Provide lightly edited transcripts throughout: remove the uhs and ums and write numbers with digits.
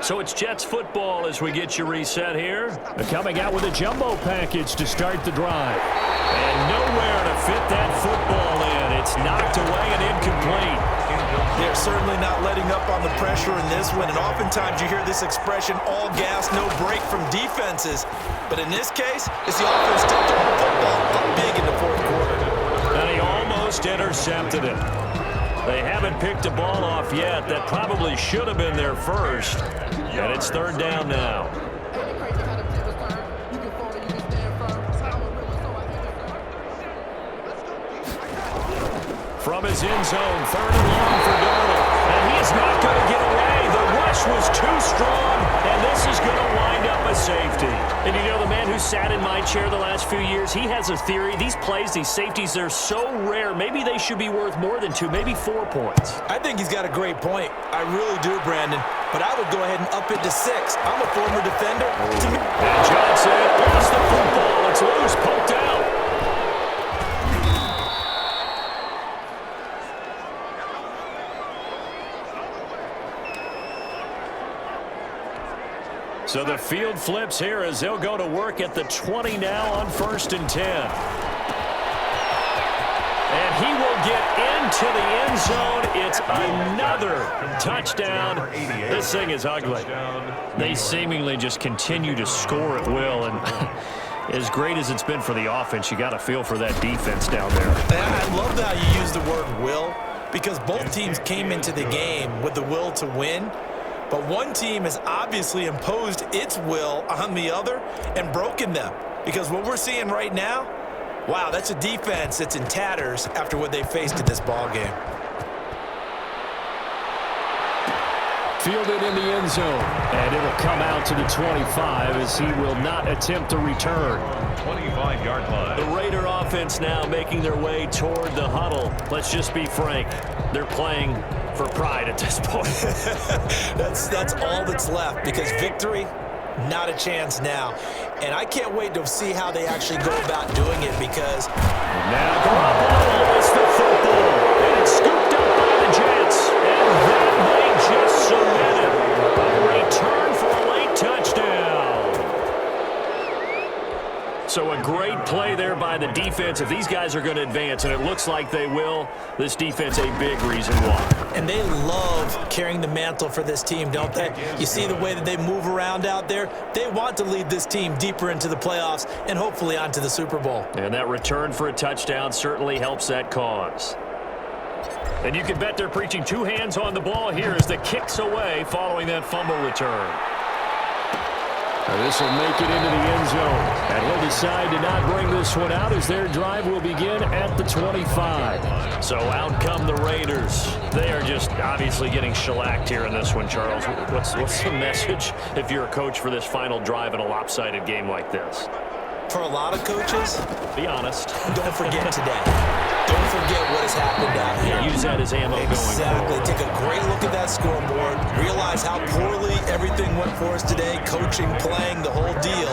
So it's Jets football as we get you reset here. They're coming out with a jumbo package to start the drive. And nowhere to fit that football in. It's knocked away and incomplete. They're certainly not letting up on the pressure in this one. And oftentimes you hear this expression, all gas, no break from defenses. But in this case, it's the offense still throwing the football up big in the fourth quarter. And he almost intercepted it. They haven't picked a ball off yet. That probably should have been their first. And it's third down now. From his end zone, third and long for Darnold. And he is not going to get away. The rush was too strong, and this is going to wind up a safety. And you know, the man who sat in my chair the last few years, he has a theory. These plays, these safeties, they're so rare. Maybe they should be worth more than 2, maybe 4 points. I think he's got a great point. I really do, Brandon. But I would go ahead and up it to 6. I'm a former defender. And Johnson lost the football. It's loose, poked out. So the field flips here as they'll go to work at the 20 now on 1st and 10. And he will get into the end zone. It's another touchdown. This thing is ugly. They seemingly just continue to score at will. And as great as it's been for the offense, you got to feel for that defense down there. I love how you use the word will, because both teams came into the game with the will to win. But one team has obviously imposed its will on the other and broken them. Because what we're seeing right now, wow, that's a defense that's in tatters after what they faced in this ballgame. Fielded in the end zone. And it'll come out to the 25 as he will not attempt to return. 25-yard line. The Raider offense now making their way toward the huddle. Let's just be frank. They're playing for pride at this point. That's all that's left, because victory, not a chance now. And I can't wait to see how they actually go about doing it, because now Garoppolo lost the football, and it's scooped up by the Jets. And then they just submitted a return for a late touchdown. So a great play there by the defense. If these guys are going to advance, and it looks like they will, this defense a big reason why. And they love carrying the mantle for this team, don't they? You see the way that they move around out there? They want to lead this team deeper into the playoffs and hopefully onto the Super Bowl. And that return for a touchdown certainly helps that cause. And you can bet they're preaching 2 hands on the ball here as the kick's away following that fumble return. This will make it into the end zone. And he'll decide to not bring this one out as their drive will begin at the 25. So out come the Raiders. They are just obviously getting shellacked here in this one, Charles. What's the message if you're a coach for this final drive in a lopsided game like this? For a lot of coaches, be honest. Don't forget today. Don't forget what has happened out here. Use that as ammo going forward. Take a great look at that scoreboard. Realize how poorly everything went for us today. Coaching, playing, the whole deal.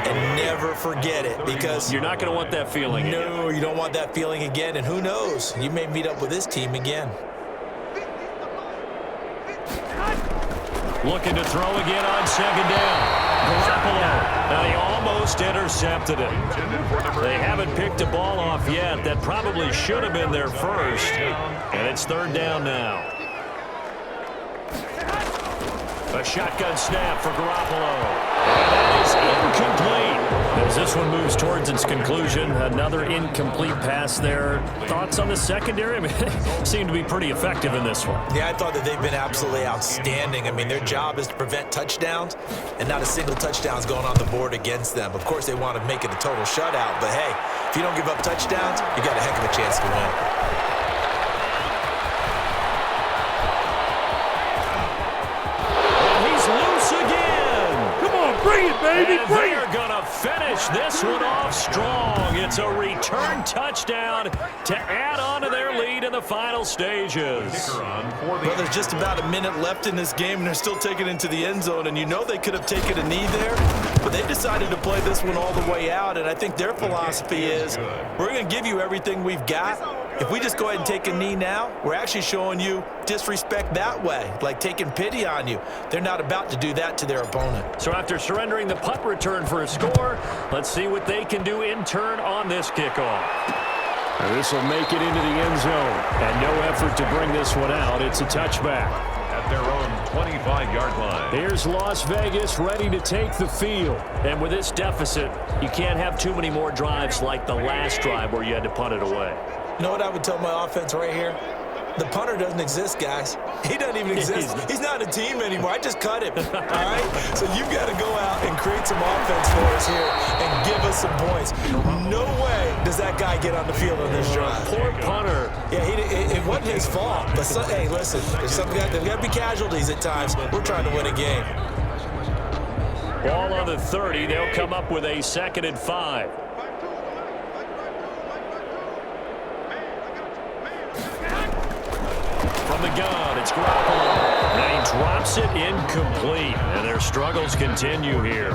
And never forget it, because you're not going to want that feeling again. No, you don't want that feeling again. And who knows? You may meet up with this team again. Looking to throw again on 2nd down. Garoppolo. Now he almost intercepted it. They haven't picked a ball off yet. That probably should have been their first. And it's 3rd down now. A shotgun snap for Garoppolo. And that is incomplete. As this one moves towards its conclusion, another incomplete pass there. Thoughts on the secondary? I mean, they seem to be pretty effective in this one. Yeah, I thought that they've been absolutely outstanding. I mean, their job is to prevent touchdowns, and not a single touchdown is going on the board against them. Of course, they want to make it a total shutout, but hey, if you don't give up touchdowns, you got a heck of a chance to win. Bring it, baby, and bring they it! are going to finish this one off strong. It's a return touchdown to add on to their lead in the final stages. Well, there's just about a minute left in this game, and they're still taking it into the end zone. And you know they could have taken a knee there, but they decided to play this one all the way out. And I think their philosophy is, we're going to give you everything we've got, If we just go ahead and take a knee now, we're actually showing you disrespect that way, like taking pity on you. They're not about to do that to their opponent. So after surrendering the punt return for a score, let's see what they can do in turn on this kickoff. This will make it into the end zone. And no effort to bring this one out. It's a touchback. At their own 25-yard line. Here's Las Vegas ready to take the field. And with this deficit, you can't have too many more drives like the last drive where you had to punt it away. You know what I would tell my offense right here? The punter doesn't exist, guys. He doesn't even exist. He's not a team anymore. I just cut him, all right? So you've got to go out and create some offense for us here and give us some points. No way does that guy get on the field on this drive. Poor punter. Yeah, it wasn't his fault. But, hey, listen, there's got to be casualties at times. We're trying to win a game. Ball on the 30. They'll come up with a 2nd and 5. From the gun, it's Garoppolo. And he drops it incomplete. And their struggles continue here.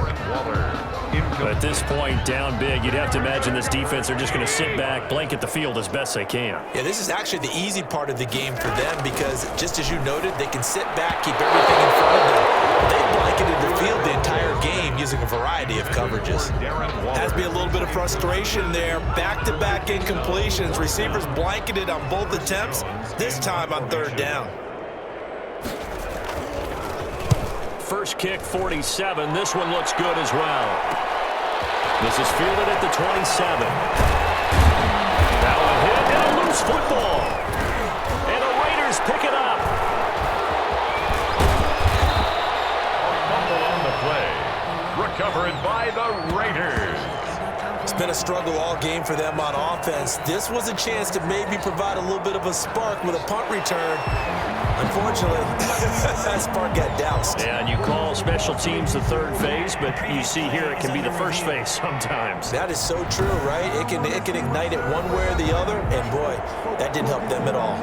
At this point, down big, you'd have to imagine this defense, they're just going to sit back, blanket the field as best they can. Yeah, this is actually the easy part of the game for them because, just as you noted, they can sit back, keep everything in front of them. They've blanketed the field the entire game using a variety of coverages. Has to be a little bit of frustration there. Back-to-back incompletions. Receivers blanketed on both attempts, this time on 3rd down. First kick, 47. This one looks good as well. This is fielded at the 27. That one hit and a loose football. And the Raiders pick it up. Fumble on the play. Recovered by the Raiders. It's been a struggle all game for them on offense. This was a chance to maybe provide a little bit of a spark with a punt return. Unfortunately, that spark got doused. Yeah, and you call special teams the 3rd phase, but you see here it can be the 1st phase sometimes. That is so true, right? It can ignite it one way or the other, and boy, that didn't help them at all.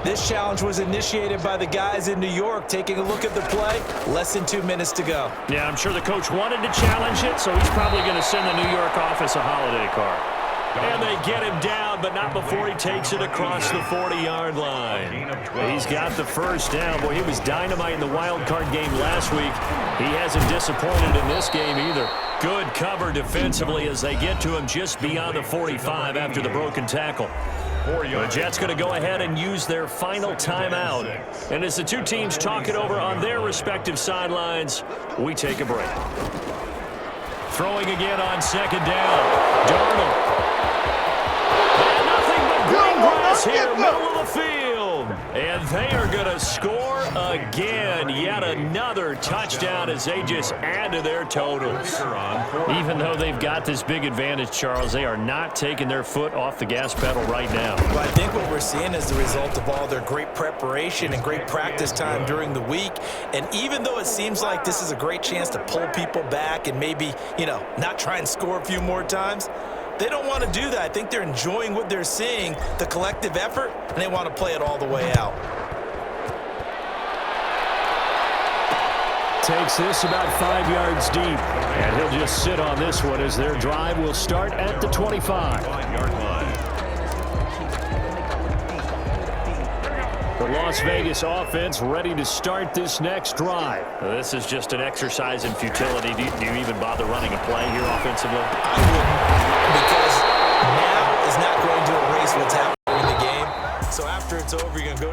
This challenge was initiated by the guys in New York. Taking a look at the play, less than 2 minutes to go. Yeah, I'm sure the coach wanted to challenge it, so he's probably going to send the New York office a holiday card. And they get him down, but not before he takes it across the 40-yard line. He's got the 1st down. Boy, he was dynamite in the wild card game last week. He hasn't disappointed in this game either. Good cover defensively as they get to him just beyond the 45 after the broken tackle. The Jets going to go ahead and use their final timeout. And as the two teams talk it over on their respective sidelines, we take a break. Throwing again on 2nd down. Darnold. And nothing but green grass here, middle of the field. And they are going to score again. Yet another touchdown as they just add to their totals. Even though they've got this big advantage, Charles, they are not taking their foot off the gas pedal right now. Well, I think what we're seeing is the result of all their great preparation and great practice time during the week. And even though it seems like this is a great chance to pull people back and maybe, not try and score a few more times, they don't want to do that. I think they're enjoying what they're seeing, the collective effort, and they want to play it all the way out. Takes this about 5 yards deep. And he'll just sit on this one as their drive will start at the 25. The Las Vegas offense ready to start this next drive. This is just an exercise in futility. Do you even bother running a play here offensively? I wouldn't, because now is not going to erase what's happening in the game. So after it's over, you're going to go